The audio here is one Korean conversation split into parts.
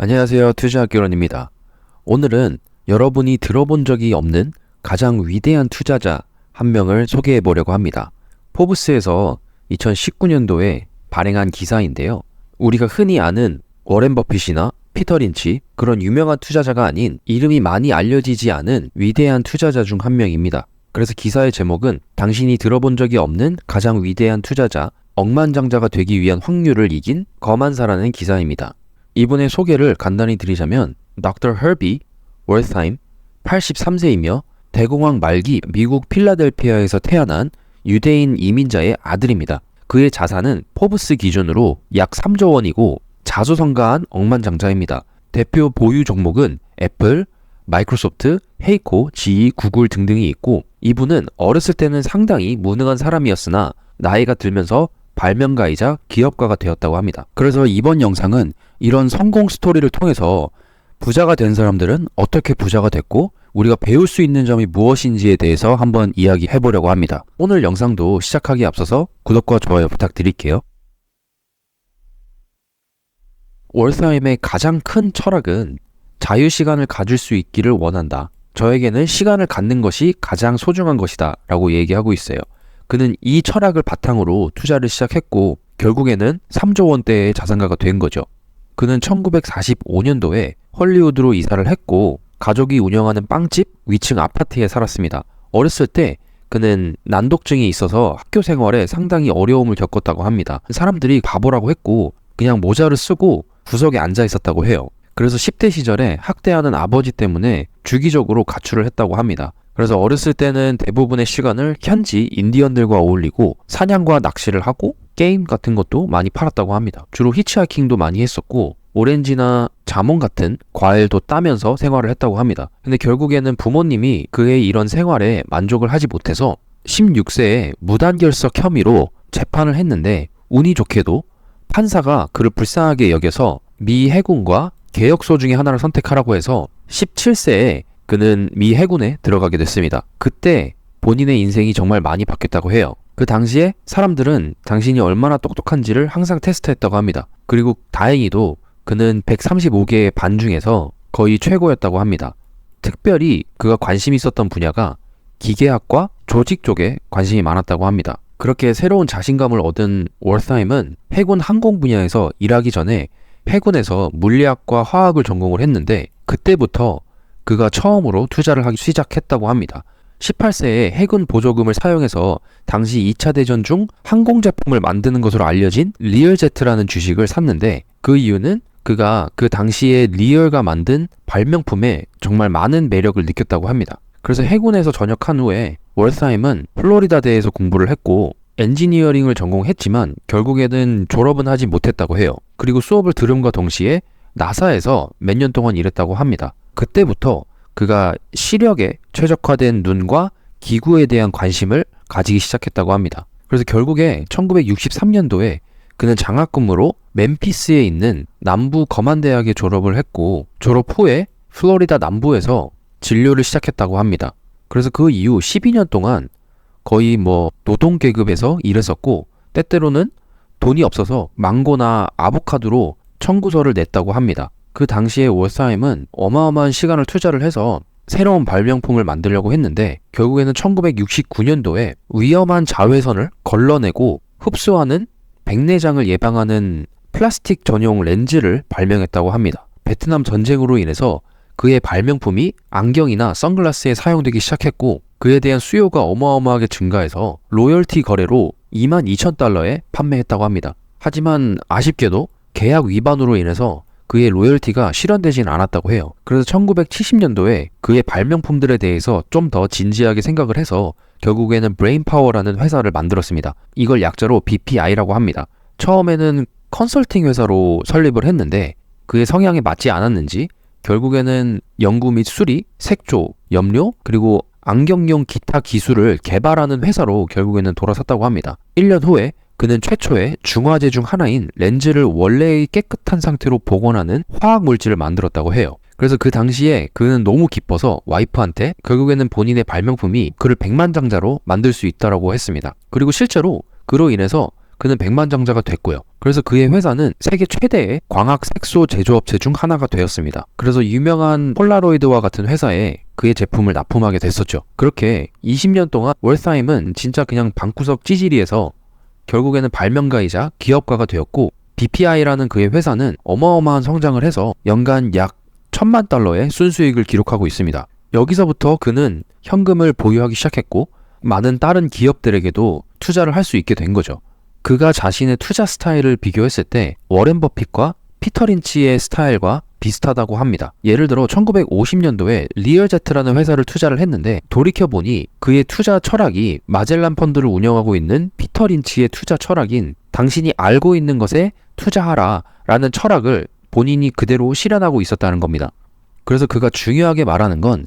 안녕하세요. 투자학개론입니다. 오늘은 여러분이 들어본 적이 없는 가장 위대한 투자자 한 명을 소개해 보려고 합니다. 포브스에서 2019년도에 발행한 기사인데요. 우리가 흔히 아는 워렌 버핏이나 피터 린치, 그런 유명한 투자자가 아닌 이름이 많이 알려지지 않은 위대한 투자자 중 한 명입니다. 그래서 기사의 제목은 당신이 들어본 적이 없는 가장 위대한 투자자, 억만장자가 되기 위한 확률을 이긴 거만사라는 기사입니다. 이분의 소개를 간단히 드리자면 Dr. Herbie 월스하임 83세이며 대공황 말기 미국 필라델피아에서 태어난 유대인 이민자의 아들입니다. 그의 자산은 포브스 기준으로 약 3조 원이고 자수성가한 억만장자입니다. 대표 보유 종목은 애플, 마이크로소프트, 헤이코, GE, 구글 등등이 있고 이분은 어렸을 때는 상당히 무능한 사람이었으나 나이가 들면서 발명가이자 기업가가 되었다고 합니다. 그래서 이번 영상은 이런 성공 스토리를 통해서 부자가 된 사람들은 어떻게 부자가 됐고 우리가 배울 수 있는 점이 무엇인지에 대해서 한번 이야기해 보려고 합니다. 오늘 영상도 시작하기에 앞서서 구독과 좋아요 부탁드릴게요. 월스하임의 가장 큰 철학은 자유시간을 가질 수 있기를 원한다. 저에게는 시간을 갖는 것이 가장 소중한 것이다 라고 얘기하고 있어요. 그는 이 철학을 바탕으로 투자를 시작했고 결국에는 3조 원대의 자산가가 된 거죠. 그는 1945년도에 헐리우드로 이사를 했고 가족이 운영하는 빵집 위층 아파트에 살았습니다. 어렸을 때 그는 난독증이 있어서 학교 생활에 상당히 어려움을 겪었다고 합니다. 사람들이 바보라고 했고 그냥 모자를 쓰고 구석에 앉아 있었다고 해요. 그래서 10대 시절에 학대하는 아버지 때문에 주기적으로 가출을 했다고 합니다. 그래서 어렸을 때는 대부분의 시간을 현지 인디언들과 어울리고 사냥과 낚시를 하고 게임 같은 것도 많이 팔았다고 합니다. 주로 히치하이킹도 많이 했었고 오렌지나 자몽 같은 과일도 따면서 생활을 했다고 합니다. 근데 결국에는 부모님이 그의 이런 생활에 만족을 하지 못해서 16세에 무단결석 혐의로 재판을 했는데 운이 좋게도 판사가 그를 불쌍하게 여겨서 미 해군과 계역소 중에 하나를 선택하라고 해서 17세에 그는 미 해군에 들어가게 됐습니다. 그때 본인의 인생이 정말 많이 바뀌었다고 해요. 그 당시에 사람들은 당신이 얼마나 똑똑한지를 항상 테스트했다고 합니다. 그리고 다행히도 그는 135개의 반 중에서 거의 최고였다고 합니다. 특별히 그가 관심이 있었던 분야가 기계학과 조직 쪽에 관심이 많았다고 합니다. 그렇게 새로운 자신감을 얻은 월스하임은 해군 항공 분야에서 일하기 전에 해군에서 물리학과 화학을 전공을 했는데 그때부터 그가 처음으로 투자를 하기 시작했다고 합니다. 18세에 해군 보조금을 사용해서 당시 2차 대전 중 항공 제품을 만드는 것으로 알려진 리얼제트라는 주식을 샀는데 그 이유는 그가 그 당시에 리얼가 만든 발명품에 정말 많은 매력을 느꼈다고 합니다. 그래서 해군에서 전역한 후에 월스하임은 플로리다대에서 공부를 했고 엔지니어링을 전공했지만 결국에는 졸업은 하지 못했다고 해요. 그리고 수업을 들음과 동시에 나사에서 몇 년 동안 일했다고 합니다. 그때부터 그가 시력에 최적화된 눈과 기구에 대한 관심을 가지기 시작했다고 합니다. 그래서 결국에 1963년도에 그는 장학금으로 멤피스에 있는 남부 거만대학에 졸업을 했고 졸업 후에 플로리다 남부에서 진료를 시작했다고 합니다. 그래서 그 이후 12년 동안 거의 노동 계급에서 일했었고 때때로는 돈이 없어서 망고나 아보카도로 청구서를 냈다고 합니다. 그 당시에 월스하임은 어마어마한 시간을 투자를 해서 새로운 발명품을 만들려고 했는데 결국에는 1969년도에 위험한 자외선을 걸러내고 흡수하는 백내장을 예방하는 플라스틱 전용 렌즈를 발명했다고 합니다. 베트남 전쟁으로 인해서 그의 발명품이 안경이나 선글라스에 사용되기 시작했고 그에 대한 수요가 어마어마하게 증가해서 로열티 거래로 22,000달러에 판매했다고 합니다. 하지만 아쉽게도 계약 위반으로 인해서 그의 로열티가 실현되진 않았다고 해요. 그래서 1970년도에 그의 발명품들에 대해서 좀 더 진지하게 생각을 해서 결국에는 브레인파워라는 회사를 만들었습니다. 이걸 약자로 BPI라고 합니다. 처음에는 컨설팅 회사로 설립을 했는데 그의 성향에 맞지 않았는지 결국에는 연구 및 수리, 색조, 염료, 그리고 안경용 기타 기술을 개발하는 회사로 결국에는 돌아섰다고 합니다. 1년 후에 그는 최초의 중화제 중 하나인 렌즈를 원래의 깨끗한 상태로 복원하는 화학 물질을 만들었다고 해요. 그래서 그 당시에 그는 너무 기뻐서 와이프한테 결국에는 본인의 발명품이 그를 백만장자로 만들 수 있다라고 했습니다. 그리고 실제로 그로 인해서 그는 백만장자가 됐고요. 그래서 그의 회사는 세계 최대의 광학 색소 제조업체 중 하나가 되었습니다. 그래서 유명한 폴라로이드와 같은 회사에 그의 제품을 납품하게 됐었죠. 그렇게 20년 동안 월스하임은 진짜 그냥 방구석 찌질이에서 결국에는 발명가이자 기업가가 되었고, BPI라는 그의 회사는 어마어마한 성장을 해서 연간 약 1,000만 달러의 순수익을 기록하고 있습니다. 여기서부터 그는 현금을 보유하기 시작했고, 많은 다른 기업들에게도 투자를 할 수 있게 된 거죠. 그가 자신의 투자 스타일을 비교했을 때 워렌 버핏과 피터 린치의 스타일과 비슷하다고 합니다. 예를 들어 1950년도에 리얼제트라는 회사를 투자를 했는데, 돌이켜보니 그의 투자 철학이 마젤란 펀드를 운영하고 있는 피터 린치의 투자 철학인 당신이 알고 있는 것에 투자하라 라는 철학을 본인이 그대로 실현하고 있었다는 겁니다. 그래서 그가 중요하게 말하는 건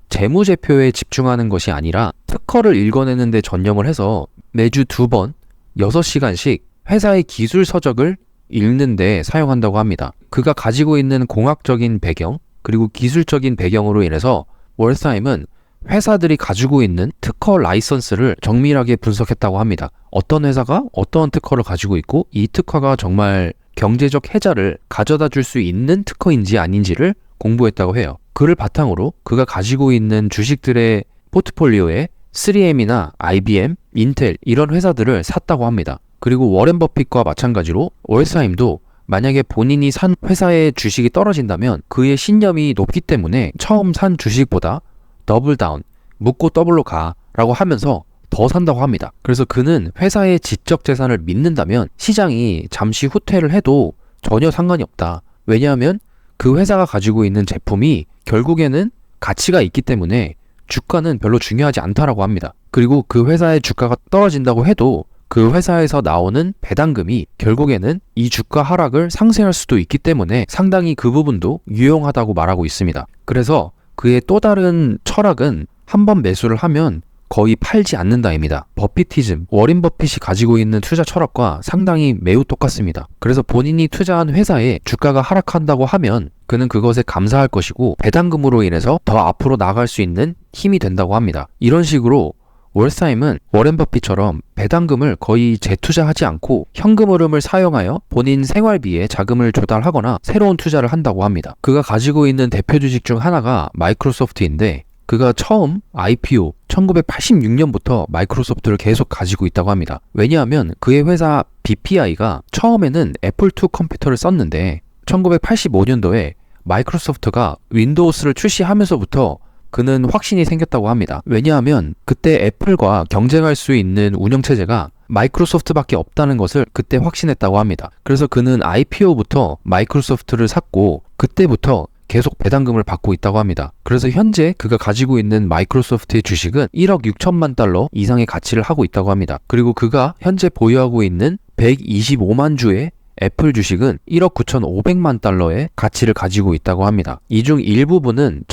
재무제표에 집중하는 것이 아니라 특허를 읽어내는 데 전념을 해서 매주 2번 6시간씩 회사의 기술 서적을 읽는데 사용한다고 합니다. 그가 가지고 있는 공학적인 배경 그리고 기술적인 배경으로 인해서 월스하임은 회사들이 가지고 있는 특허 라이선스를 정밀하게 분석했다고 합니다. 어떤 회사가 어떤 특허를 가지고 있고 이 특허가 정말 경제적 혜자를 가져다 줄 수 있는 특허인지 아닌지를 공부했다고 해요. 그를 바탕으로 그가 가지고 있는 주식들의 포트폴리오에 3M이나 IBM, 인텔 이런 회사들을 샀다고 합니다. 그리고 워렌 버핏과 마찬가지로 월스하임도 만약에 본인이 산 회사의 주식이 떨어진다면 그의 신념이 높기 때문에 처음 산 주식보다 더블 다운, 묶고 더블로 가 라고 하면서 더 산다고 합니다. 그래서 그는 회사의 지적 재산을 믿는다면 시장이 잠시 후퇴를 해도 전혀 상관이 없다. 왜냐하면 그 회사가 가지고 있는 제품이 결국에는 가치가 있기 때문에 주가는 별로 중요하지 않다라고 합니다. 그리고 그 회사의 주가가 떨어진다고 해도 그 회사에서 나오는 배당금이 결국에는 이 주가 하락을 상쇄할 수도 있기 때문에 상당히 그 부분도 유용하다고 말하고 있습니다. 그래서 그의 또 다른 철학은 한번 매수를 하면 거의 팔지 않는다입니다. 버피티즘, 워렌 버핏이 가지고 있는 투자 철학과 상당히 매우 똑같습니다. 그래서 본인이 투자한 회사에 주가가 하락한다고 하면 그는 그것에 감사할 것이고 배당금으로 인해서 더 앞으로 나아갈 수 있는 힘이 된다고 합니다. 이런 식으로 월스하임은 워렌 버핏처럼 배당금을 거의 재투자하지 않고 현금 흐름을 사용하여 본인 생활비에 자금을 조달하거나 새로운 투자를 한다고 합니다. 그가 가지고 있는 대표 주식 중 하나가 마이크로소프트인데, 그가 처음 IPO 1986년부터 마이크로소프트를 계속 가지고 있다고 합니다. 왜냐하면 그의 회사 BPI가 처음에는 애플2 컴퓨터를 썼는데 1985년도에 마이크로소프트가 윈도우스를 출시하면서부터 그는 확신이 생겼다고 합니다. 왜냐하면 그때 애플과 경쟁할 수 있는 운영체제가 마이크로소프트밖에 없다는 것을 그때 확신했다고 합니다. 그래서 그는 IPO부터 마이크로소프트를 샀고 그때부터 계속 배당금을 받고 있다고 합니다. 그래서 현재 그가 가지고 있는 마이크로소프트의 주식은 1억 6천만 달러 이상의 가치를 하고 있다고 합니다. 그리고 그가 현재 보유하고 있는 125만 주의 애플 주식은 1억 9,500만 달러의 가치를 가지고 있다고 합니다. 이 중 일부분은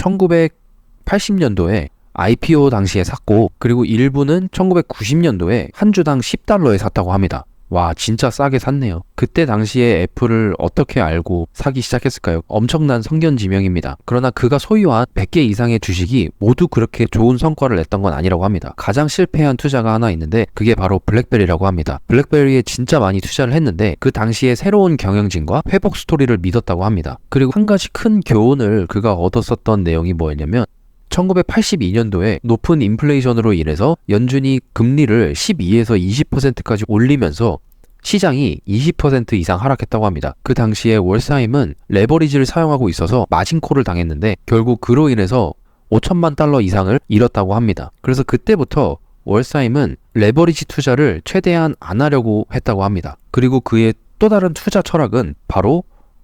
1980년도에 IPO 당시에 샀고, 그리고 일부는 1990년도에 한 주당 10달러에 샀다고 합니다. 와, 진짜 싸게 샀네요. 그때 당시에 애플을 어떻게 알고 사기 시작했을까요? 엄청난 성견지명입니다. 그러나 그가 소유한 100개 이상의 주식이 모두 그렇게 좋은 성과를 냈던 건 아니라고 합니다. 가장 실패한 투자가 하나 있는데 그게 바로 블랙베리라고 합니다. 블랙베리에 진짜 많이 투자를 했는데 그 당시에 새로운 경영진과 회복 스토리를 믿었다고 합니다. 그리고 한 가지 큰 교훈을 그가 얻었었던 내용이 뭐였냐면, 1982년도에 높은 인플레이션으로 인해서 연준이 금리를 12에서 20%까지 올리면서 시장이 20% 이상 하락했다고 합니다. 그 당시에 월스하임은 레버리지를 사용하고 있어서 마진콜을 당했는데 결국 그로 인해서 5천만 달러 이상을 잃었다고 합니다. 그래서 그때부터 월스하임은 레버리지 투자를 최대한 안 하려고 했다고 합니다. 그리고 그의 또 다른 투자 철학은 바로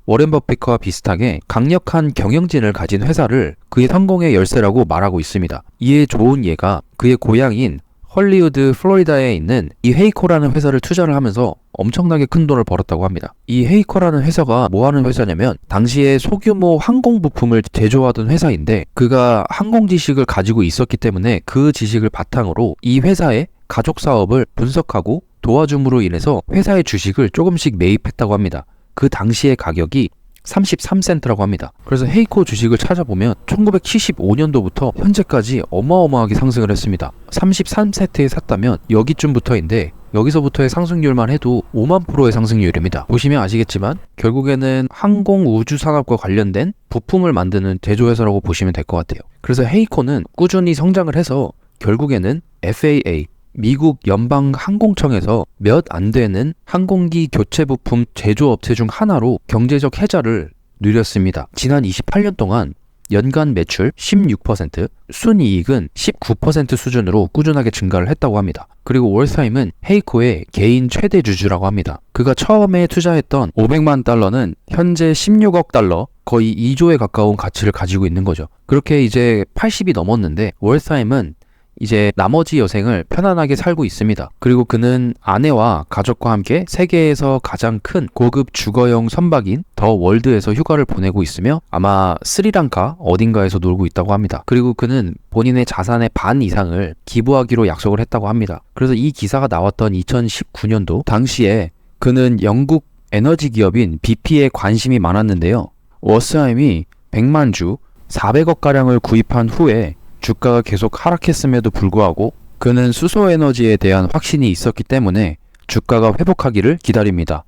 워렌 버핏과 비슷하게 강력한 경영진을 가진 회사를 그의 성공의 열쇠라고 말하고 있습니다. 이에 좋은 예가 그의 고향인 헐리우드 플로리다에 있는 이 헤이코라는 회사를 투자를 하면서 엄청나게 큰 돈을 벌었다고 합니다. 이 헤이코라는 회사가 뭐 하는 회사냐면 당시에 소규모 항공 부품을 제조하던 회사인데, 그가 항공 지식을 가지고 있었기 때문에 그 지식을 바탕으로 이 회사의 가족 사업을 분석하고 도와줌으로 인해서 회사의 주식을 조금씩 매입했다고 합니다. 그 당시의 가격이 33센트라고 합니다. 그래서 헤이코 주식을 찾아보면 1975년도부터 현재까지 어마어마하게 상승을 했습니다. 33센트에 샀다면 여기쯤부터인데 여기서부터의 상승률만 해도 5만 %의 상승률입니다. 보시면 아시겠지만 결국에는 항공우주산업과 관련된 부품을 만드는 제조회사라고 보시면 될 것 같아요. 그래서 헤이코는 꾸준히 성장을 해서 결국에는 FAA 미국 연방항공청에서 몇 안 되는 항공기 교체 부품 제조업체 중 하나로 경제적 혜자를 누렸습니다. 지난 28년 동안 연간 매출 16%, 순이익은 19% 수준으로 꾸준하게 증가를 했다고 합니다. 그리고 월스타임은 헤이코의 개인 최대 주주라고 합니다. 그가 처음에 투자했던 500만 달러는 현재 16억 달러, 거의 2조에 가까운 가치를 가지고 있는 거죠. 그렇게 이제 80이 넘었는데 월스타임은 이제 나머지 여생을 편안하게 살고 있습니다. 그리고 그는 아내와 가족과 함께 세계에서 가장 큰 고급 주거용 선박인 더 월드에서 휴가를 보내고 있으며 아마 스리랑카 어딘가에서 놀고 있다고 합니다. 그리고 그는 본인의 자산의 반 이상을 기부하기로 약속을 했다고 합니다. 그래서 이 기사가 나왔던 2019년도 당시에 그는 영국 에너지 기업인 BP에 관심이 많았는데요. 월스타임이 100만 주 400억가량을 구입한 후에 주가가 계속 하락했음에도 불구하고 그는 수소에너지에 대한 확신이 있었기 때문에 주가가 회복하기를 기다립니다.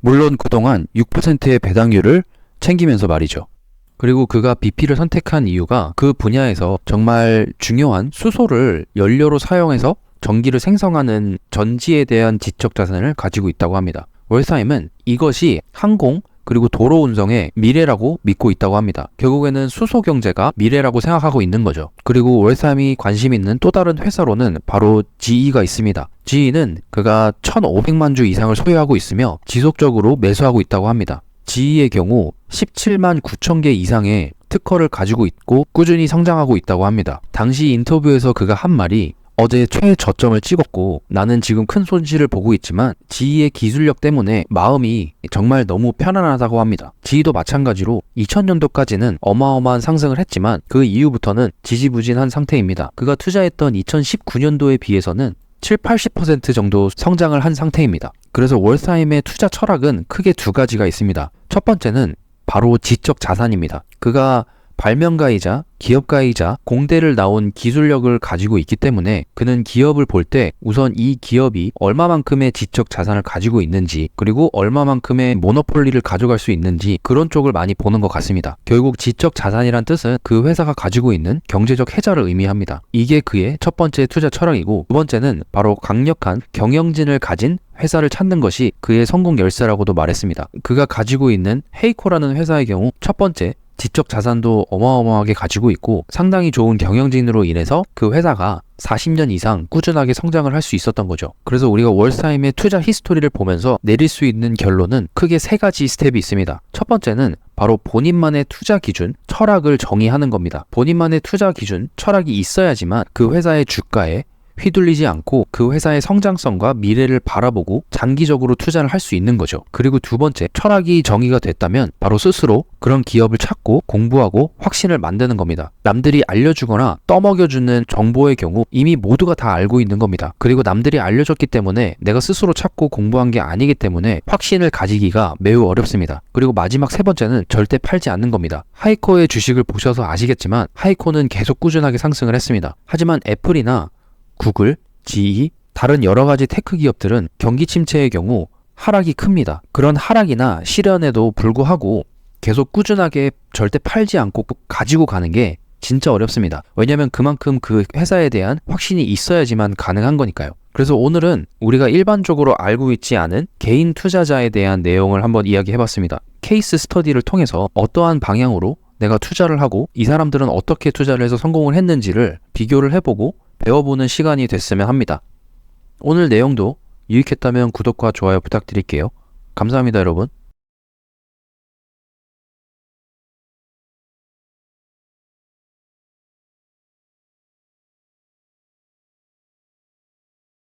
물론 그동안 6%의 배당률을 챙기면서 말이죠. 그리고 그가 BP를 선택한 이유가 그 분야에서 정말 중요한 수소를 연료로 사용해서 전기를 생성하는 전지에 대한 지적 자산을 가지고 있다고 합니다. 월스타임은 이것이 항공 그리고 도로 운송의 미래라고 믿고 있다고 합니다. 결국에는 수소 경제가 미래라고 생각하고 있는 거죠. 그리고 월스타임이 관심 있는 또 다른 회사로는 바로 GE가 있습니다. GE는 그가 1,500만 주 이상을 소유하고 있으며 지속적으로 매수하고 있다고 합니다. GE의 경우 17만 9천 개 이상의 특허를 가지고 있고 꾸준히 성장하고 있다고 합니다. 당시 인터뷰에서 그가 한 말이 어제 최저점을 찍었고 나는 지금 큰 손실을 보고 있지만 GE의 기술력 때문에 마음이 정말 너무 편안하다고 합니다. GE도 마찬가지로 2000년도까지는 어마어마한 상승을 했지만 그 이후부터는 지지부진한 상태입니다. 그가 투자했던 2019년도에 비해서는 70-80% 정도 성장을 한 상태입니다. 그래서 월스타임의 투자 철학은 크게 두 가지가 있습니다. 첫 번째는 바로 지적 자산입니다. 그가 발명가이자 기업가이자 공대를 나온 기술력을 가지고 있기 때문에 그는 기업을 볼 때 우선 이 기업이 얼마만큼의 지적 자산을 가지고 있는지 그리고 얼마만큼의 모노폴리를 가져갈 수 있는지 그런 쪽을 많이 보는 것 같습니다. 결국 지적 자산이란 뜻은 그 회사가 가지고 있는 경제적 혜자를 의미합니다. 이게 그의 첫 번째 투자 철학이고 두 번째는 바로 강력한 경영진을 가진 회사를 찾는 것이 그의 성공 열쇠라고도 말했습니다. 그가 가지고 있는 헤이코라는 회사의 경우 첫 번째 지적 자산도 어마어마하게 가지고 있고 상당히 좋은 경영진으로 인해서 그 회사가 40년 이상 꾸준하게 성장을 할 수 있었던 거죠. 그래서 우리가 월스타임의 투자 히스토리를 보면서 내릴 수 있는 결론은 크게 세 가지 스텝이 있습니다. 첫 번째는 바로 본인만의 투자 기준, 철학을 정의하는 겁니다. 본인만의 투자 기준, 철학이 있어야지만 그 회사의 주가에 휘둘리지 않고 그 회사의 성장성과 미래를 바라보고 장기적으로 투자를 할 수 있는 거죠. 그리고 두 번째, 철학이 정의가 됐다면 바로 스스로 그런 기업을 찾고 공부하고 확신을 만드는 겁니다. 남들이 알려주거나 떠먹여주는 정보의 경우 이미 모두가 다 알고 있는 겁니다. 그리고 남들이 알려줬기 때문에 내가 스스로 찾고 공부한 게 아니기 때문에 확신을 가지기가 매우 어렵습니다. 그리고 마지막 세 번째는 절대 팔지 않는 겁니다. 하이코의 주식을 보셔서 아시겠지만 하이코는 계속 꾸준하게 상승을 했습니다. 하지만 애플이나 구글, GE, 다른 여러 가지 테크 기업들은 경기 침체의 경우 하락이 큽니다. 그런 하락이나 시련에도 불구하고 계속 꾸준하게 절대 팔지 않고 가지고 가는 게 진짜 어렵습니다. 왜냐하면 그만큼 그 회사에 대한 확신이 있어야지만 가능한 거니까요. 그래서 오늘은 우리가 일반적으로 알고 있지 않은 개인 투자자에 대한 내용을 한번 이야기해봤습니다. 케이스 스터디를 통해서 어떠한 방향으로 내가 투자를 하고 이 사람들은 어떻게 투자를 해서 성공을 했는지를 비교를 해보고 배워보는 시간이 됐으면 합니다. 오늘 내용도 유익했다면 구독과 좋아요 부탁드릴게요. 감사합니다, 여러분.